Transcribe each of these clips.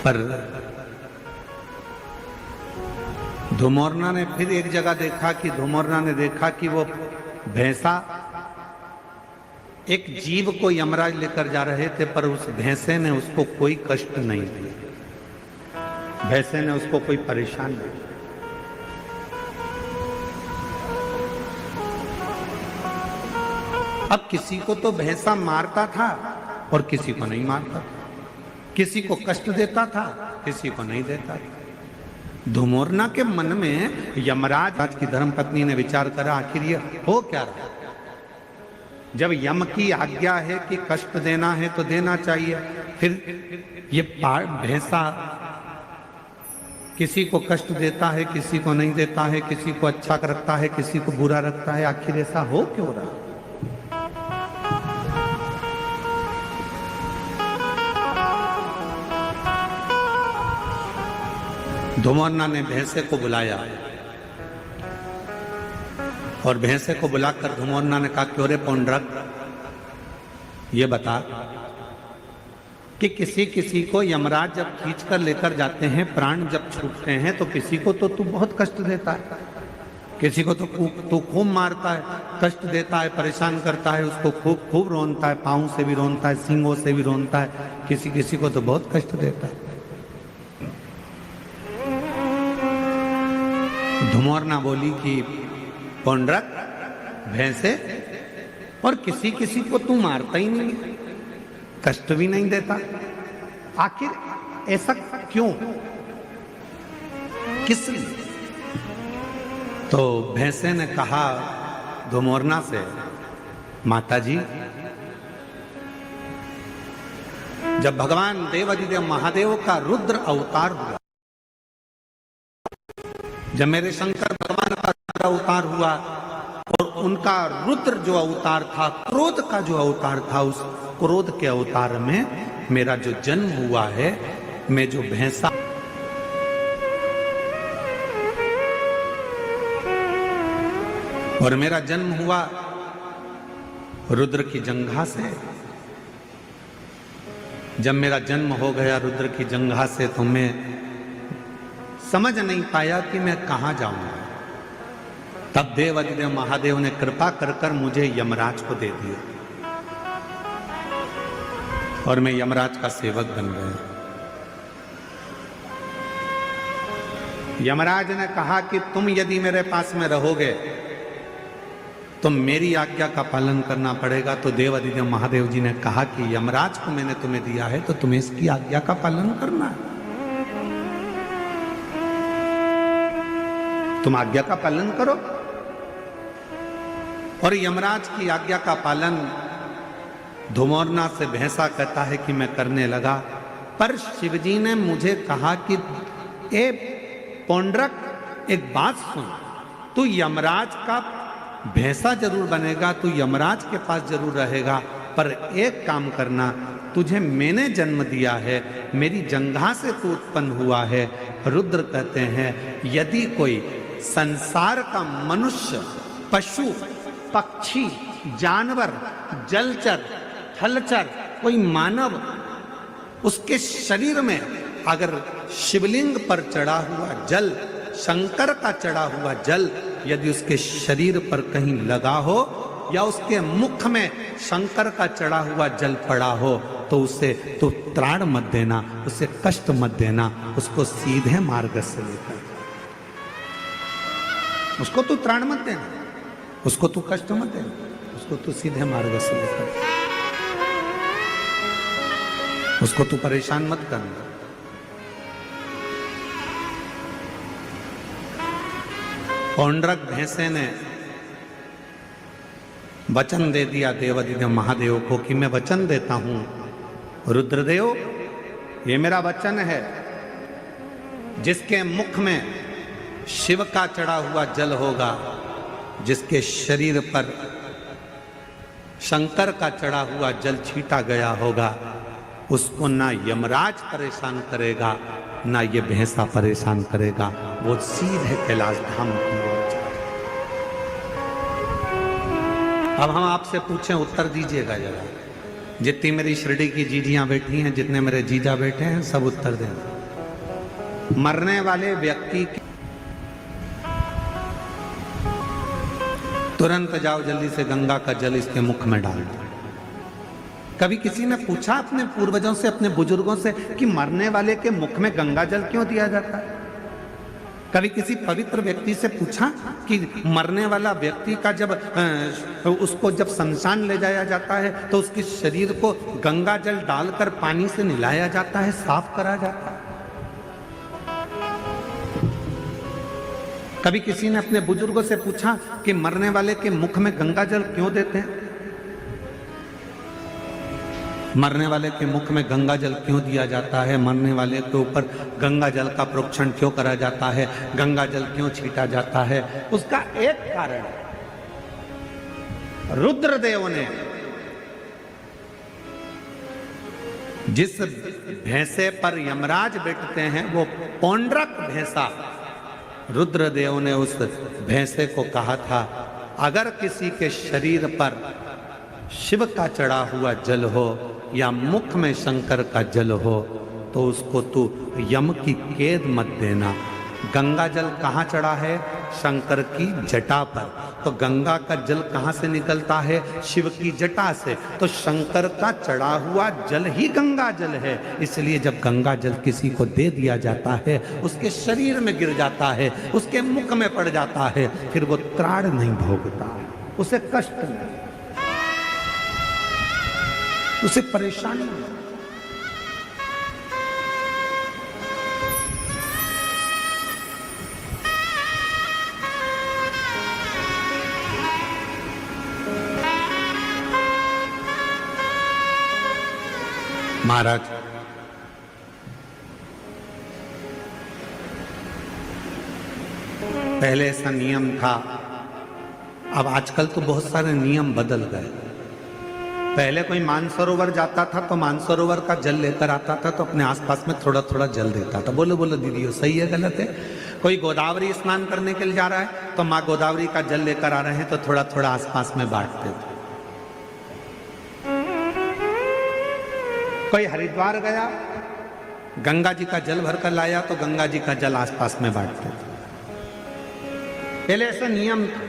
पर धुमोरना ने फिर एक जगह देखा कि धुमोरना ने देखा कि वो भैंसा एक जीव को यमराज लेकर जा रहे थे, पर उस भैंसे ने उसको कोई कष्ट नहीं दिया, भैंसे ने उसको कोई परेशान नहीं। अब किसी को तो भैंसा मारता था और किसी को नहीं मारता था, किसी को कष्ट देता था, किसी को नहीं देता था। धुमोरना के मन में यमराज की धर्मपत्नी ने विचार करा, आखिर ये हो क्या रहा? जब यम की आज्ञा है कि कष्ट देना है तो देना चाहिए, फिर ये भैंसा किसी को कष्ट देता है, किसी को नहीं देता है, किसी को अच्छा रखता है, किसी को बुरा रखता है, आखिर ऐसा हो क्यों रहा? धुमोरना ने भैंसे को बुलाया और भैंसे को बुलाकर धुमोरना ने कहा, क्यों रे पौंड्रक, ये बता कि किसी किसी को यमराज जब खींच कर लेकर जाते हैं, प्राण जब छूटते हैं, तो किसी को तो तू बहुत कष्ट देता है, किसी को तो तू खूब मारता है, कष्ट देता है, परेशान करता है, उसको खूब खूब रोनता है, पाँव से भी रोनता है, सींगों से भी रोनता है, किसी किसी को तो बहुत कष्ट देता है। धुमोरना बोली कि पौंड्रक, भैंसे, और किसी किसी को तू मारता ही नहीं, कष्ट भी नहीं देता, आखिर ऐसा क्यों, किस लिए? तो भैंसे ने कहा धुमोरना से, माताजी, जब भगवान देवाधिदेव महादेव का रुद्र अवतार हुआ, जब मेरे शंकर भगवान का रुद्र अवतार हुआ और उनका रुद्र जो अवतार था, क्रोध का जो अवतार था, उस क्रोध के अवतार में मेरा जो जन्म हुआ है, मैं जो भैंसा, और मेरा जन्म हुआ रुद्र की जंघा से। जब मेरा जन्म हो गया रुद्र की जंघा से, तो मैं समझ नहीं पाया कि मैं कहां जाऊंगा। तब देवाधिदेव महादेव ने कृपा कर कर मुझे यमराज को दे दिया और मैं यमराज का सेवक बन गया। यमराज ने कहा कि तुम यदि मेरे पास में रहोगे तो मेरी आज्ञा का पालन करना पड़ेगा। तो देवाधिदेव महादेव जी ने कहा कि यमराज को मैंने तुम्हें दिया है तो तुम्हें इसकी आज्ञा का पालन करना है, तुम आज्ञा का पालन करो। और यमराज की आज्ञा का पालन धुमोरना से भैंसा कहता है कि मैं करने लगा। पर शिवजी ने मुझे कहा कि ए पौंड्रक, एक बात सुन, तू यमराज का भैंसा जरूर बनेगा, तू यमराज के पास जरूर रहेगा, पर एक काम करना, तुझे मैंने जन्म दिया है, मेरी जंघा से तू उत्पन्न हुआ है। रुद्र कहते हैं यदि कोई संसार का मनुष्य, पशु, पक्षी, जानवर, जलचर, थलचर, कोई मानव, उसके शरीर में अगर शिवलिंग पर चढ़ा हुआ जल, शंकर का चढ़ा हुआ जल यदि उसके शरीर पर कहीं लगा हो या उसके मुख में शंकर का चढ़ा हुआ जल पड़ा हो, तो उसे तो त्राण मत देना, उसे कष्ट मत देना, उसको सीधे मार्ग से लेकर, उसको तू त्राण मत देना, उसको तू कष्ट मत देना, उसको तू सीधे मार्ग से लेकर, उसको तू परेशान मत करना। पौंड्रक भैंसे ने वचन दे दिया देवाधिदेव महादेव को कि मैं वचन देता हूं रुद्रदेव, ये मेरा वचन है, जिसके मुख में शिव का चढ़ा हुआ जल होगा, जिसके शरीर पर शंकर का चढ़ा हुआ जल छीटा गया होगा, उसको ना यमराज परेशान करेगा ना ये भैंसा परेशान करेगा, वो सीधे कैलाश धाम की ओर जाए। अब हम आपसे पूछें, उत्तर दीजिएगा जरा, जितनी मेरी शिरडी की जीजियां बैठी हैं, जितने मेरे जीजा बैठे हैं, सब उत्तर दें। मरने वाले व्यक्ति तुरंत जाओ जल्दी से गंगा का जल इसके मुख में डाल दो। कभी किसी ने पूछा अपने पूर्वजों से, अपने बुजुर्गों से कि मरने वाले के मुख में गंगा जल क्यों दिया जाता है? कभी किसी पवित्र व्यक्ति से पूछा कि मरने वाला व्यक्ति का जब उसको जब शमशान ले जाया जाता है तो उसके शरीर को गंगा जल डालकर पानी से नहलाया जाता है, साफ करा जाता है? कभी किसी ने अपने बुजुर्गों से पूछा कि मरने वाले के मुख में गंगा जल क्यों देते हैं? मरने वाले के मुख में गंगा जल क्यों दिया जाता है? मरने वाले के ऊपर गंगा जल का प्रोक्षण क्यों करा जाता है? गंगा जल क्यों छीटा जाता है? उसका एक कारण, रुद्रदेव ने जिस भैंसे पर यमराज बैठते हैं वो पौंड्रक भैंसा, रुद्रदेव ने उस भैंसे को कहा था, अगर किसी के शरीर पर शिव का चढ़ा हुआ जल हो या मुख में शंकर का जल हो तो उसको तू यम की कैद मत देना। गंगा जल कहाँ चढ़ा है? शंकर की जटा पर। तो गंगा का जल कहाँ से निकलता है? शिव की जटा से। तो शंकर का चढ़ा हुआ जल ही गंगा जल है। इसलिए जब गंगा जल किसी को दे दिया जाता है, उसके शरीर में गिर जाता है, उसके मुख में पड़ जाता है, फिर वो त्राण नहीं भोगता, उसे कष्ट नहीं, उसे परेशानी नहीं। महाराज, पहले ऐसा नियम था, अब आजकल तो बहुत सारे नियम बदल गए। पहले कोई मानसरोवर जाता था तो मानसरोवर का जल लेकर आता था तो अपने आसपास में थोड़ा थोड़ा जल देता था। बोलो बोलो दीदी, सही है गलत है? कोई गोदावरी स्नान करने के लिए जा रहा है तो माँ गोदावरी का जल लेकर आ रहे हैं तो थोड़ा थोड़ा आसपास में बांटते थे। कोई हरिद्वार गया, गंगा जी का जल भरकर लाया तो गंगा जी का जल आसपास में बांटते थे। पहले ऐसा नियम था।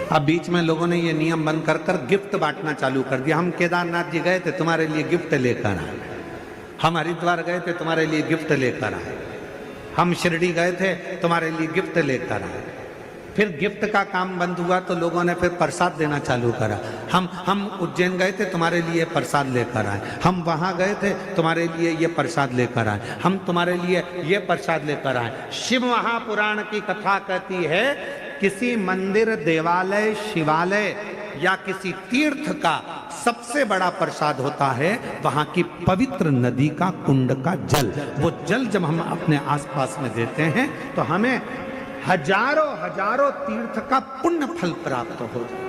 अब बीच में लोगों ने ये नियम बंद कर कर गिफ्ट बांटना चालू कर दिया। हम केदारनाथ जी गए थे, तुम्हारे लिए गिफ्ट लेकर आए। हम हरिद्वार गए थे, तुम्हारे लिए गिफ्ट लेकर आए। हम शिरडी गए थे, तुम्हारे लिए गिफ्ट लेकर आए। फिर गिफ्ट का काम बंद हुआ तो लोगों ने फिर प्रसाद देना चालू करा। हम उज्जैन गए थे, तुम्हारे लिए प्रसाद लेकर आए। हम वहाँ गए थे, तुम्हारे लिए ये प्रसाद लेकर आए। हम तुम्हारे लिए ये प्रसाद लेकर आए। शिव महापुराण की कथा कहती है, किसी मंदिर, देवालय, शिवालय या किसी तीर्थ का सबसे बड़ा प्रसाद होता है वहां की पवित्र नदी का कुंड का जल। वो जल जब हम अपने आसपास में देते हैं तो हमें हजारों हजारों तीर्थ का पुण्य फल प्राप्त हो जाए।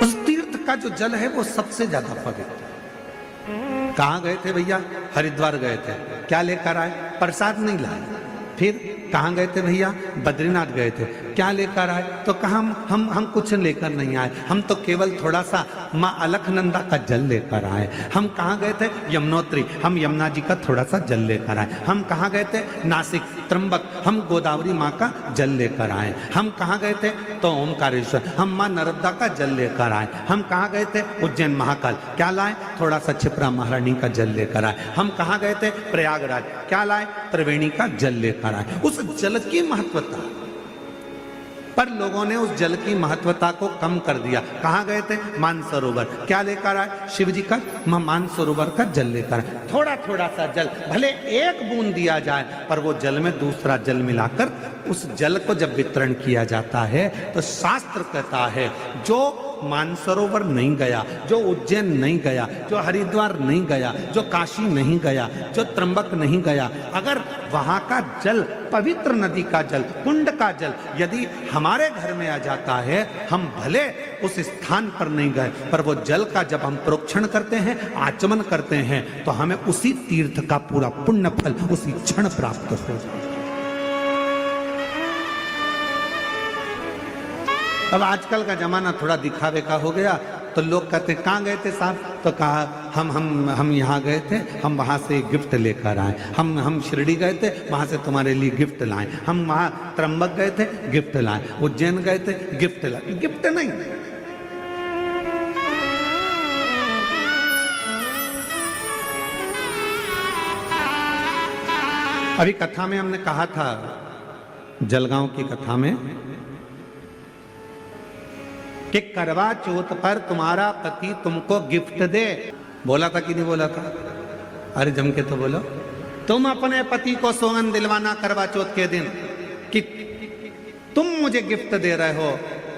उस तीर्थ का जो जल है वो सबसे ज्यादा पवित्र। कहां गए थे भैया? हरिद्वार गए थे। क्या लेकर आए? प्रसाद नहीं लाए। फिर कहाँ गए थे भैया? बद्रीनाथ गए थे। क्या लेकर आए? तो कहा हम कुछ लेकर नहीं आए, हम तो केवल थोड़ा सा माँ अलकनंदा का जल लेकर आए। हम कहाँ गए थे? यमुनोत्री, हम यमुना जी का थोड़ा सा जल लेकर आए। हम कहाँ गए थे? नासिक, त्र्यंबक, हम गोदावरी माँ का जल लेकर आए। हम कहाँ गए थे? तो ओमकारेश्वर, हम माँ नर्मदा का जल लेकर आए। हम कहाँ गए थे? उज्जैन महाकाल। क्या लाए? थोड़ा सा क्षिप्रा महारानी का जल लेकर आए। हम कहाँ गए थे? प्रयागराज। क्या लाए? त्रिवेणी का जल लेकर आए। उस जल की महत्वता, पर लोगों ने उस जल की महत्वता को कम कर दिया। कहाँ गए थे? मानसरोवर। क्या लेकर आए? शिव जी का मानसरोवर का जल लेकर आए। थोड़ा थोड़ा सा जल, भले एक बूंद दिया जाए, पर वो जल में दूसरा जल मिलाकर उस जल को जब वितरण किया जाता है तो शास्त्र कहता है जो मानसरोवर नहीं गया, जो उज्जैन नहीं गया, जो हरिद्वार नहीं गया, जो काशी नहीं गया, जो त्र्यंबक नहीं गया, अगर वहां का जल, पवित्र नदी का जल, कुंड का जल यदि हमारे घर में आ जाता है, हम भले उस स्थान पर नहीं गए पर वो जल का जब हम प्रोक्षण करते हैं, आचमन करते हैं, तो हमें उसी तीर्थ का पूरा पुण्य फल उसी क्षण प्राप्त हो जाता है। अब आजकल का जमाना थोड़ा दिखावे का हो गया, तो लोग कहते हैं कहाँ गए थे साहब, तो कहा हम यहाँ गए थे, हम वहाँ से गिफ्ट लेकर आए, हम शिरडी गए थे, वहाँ से तुम्हारे लिए गिफ्ट लाए, हम वहाँ त्र्यंबक गए थे, गिफ्ट लाए, उज्जैन गए थे, गिफ्ट लाए। गिफ्ट नहीं, अभी कथा में हमने कहा था, जलगांव की कथा में, कि करवा चौथ पर तुम्हारा पति तुमको गिफ्ट दे। बोला था कि नहीं बोला था? अरे जम के तो बोलो। तुम अपने पति को सौगंध दिलवाना करवा चौथ के दिन कि तुम मुझे गिफ्ट दे रहे हो,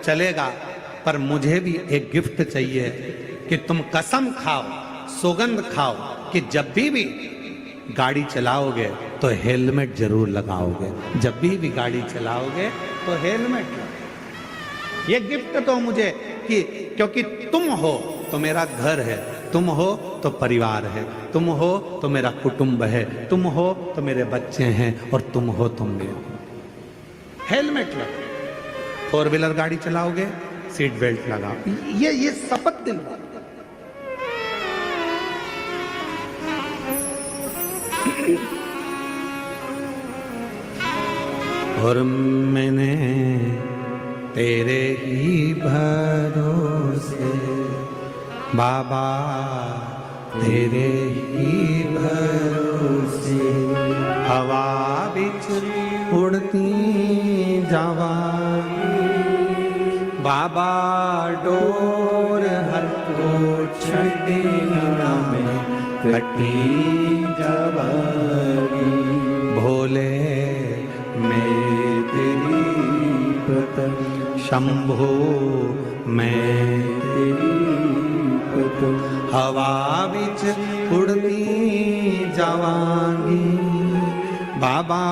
चलेगा, पर मुझे भी एक गिफ्ट चाहिए कि तुम कसम खाओ, सौगंध खाओ कि जब भी गाड़ी चलाओगे तो हेलमेट जरूर लगाओगे, जब भी गाड़ी चलाओगे तो हेलमेट। ये गिफ्ट तो मुझे कि क्योंकि तुम हो तो मेरा घर है, तुम हो तो परिवार है, तुम हो तो मेरा कुटुंब है, तुम हो तो मेरे बच्चे हैं, और तुम हो तो मेरे। हेलमेट लगाओ, 4 व्हीलर गाड़ी चलाओगे सीट बेल्ट लगाओ, ये शपथ दिलवा। और मैंने तेरे ही भरोसे बाबा, तेरे ही भरोसे हवा बिच उड़ती जावा, बाबा डोर हर को छड़ीना में कटी जावागी, भोले मैं तेरी शंभो मैं तेरी हवा बिच उड़ती जावांगी, बाबा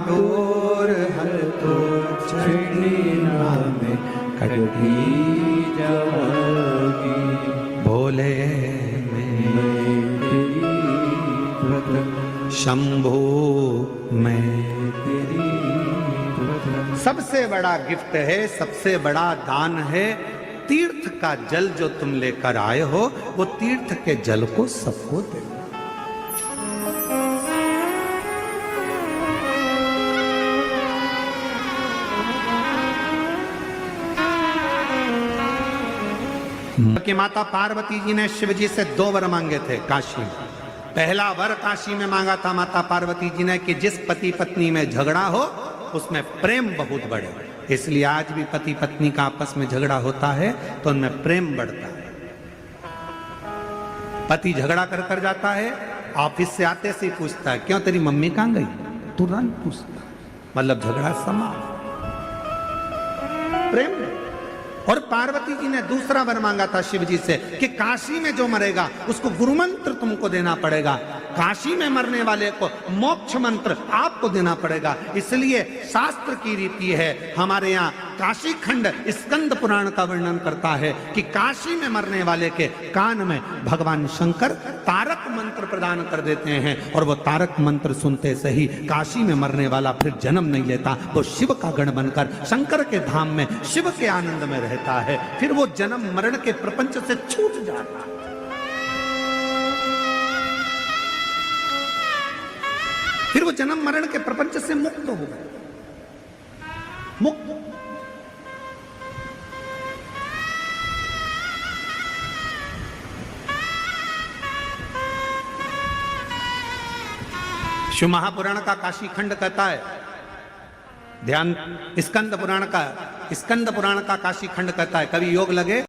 डोर हर तो छड़ीना में कटी जावांगी, भोले मैं तेरी शंभो मैं तेरी। सबसे बड़ा गिफ्ट है, सबसे बड़ा दान है, तीर्थ का जल जो तुम लेकर आए हो, वो तीर्थ के जल को सबको दे। कि माता पार्वती जी ने शिव जी से 2 वर मांगे थे काशी में। पहला वर काशी में मांगा था माता पार्वती जी ने कि जिस पति पत्नी में झगड़ा हो उसमें प्रेम बहुत बढ़े। इसलिए आज भी पति पत्नी का आपस में झगड़ा होता है तो उनमें प्रेम बढ़ता है। पति झगड़ा कर कर जाता है, ऑफिस से आते से ही पूछता है क्यों तेरी मम्मी कहां गई, तुरंत पूछता, मतलब झगड़ा समाप्त, प्रेम। और पार्वती जी ने दूसरा वर मांगा था शिव जी से कि काशी में जो मरेगा उसको गुरु मंत्र तुमको देना पड़ेगा, काशी में मरने वाले को मोक्ष मंत्र आपको देना पड़ेगा। इसलिए शास्त्र की रीति है, हमारे यहाँ काशी खंड स्कंद पुराण का वर्णन करता है कि काशी में मरने वाले के कान में भगवान शंकर तारक मंत्र प्रदान कर देते हैं, और वो तारक मंत्र सुनते से ही काशी में मरने वाला फिर जन्म नहीं लेता, वो शिव का गण बनकर शंकर के धाम में शिव के आनंद में रहता है, फिर वो जन्म मरण के प्रपंच से छूट जाता है। फिर वो जन्म मरण के प्रपंच से मुक्त हो गए, मुक्त। शिव महापुराण का काशी खंड कहता है, ध्यान, स्कंद पुराण का काशी खंड कहता है, कभी योग लगे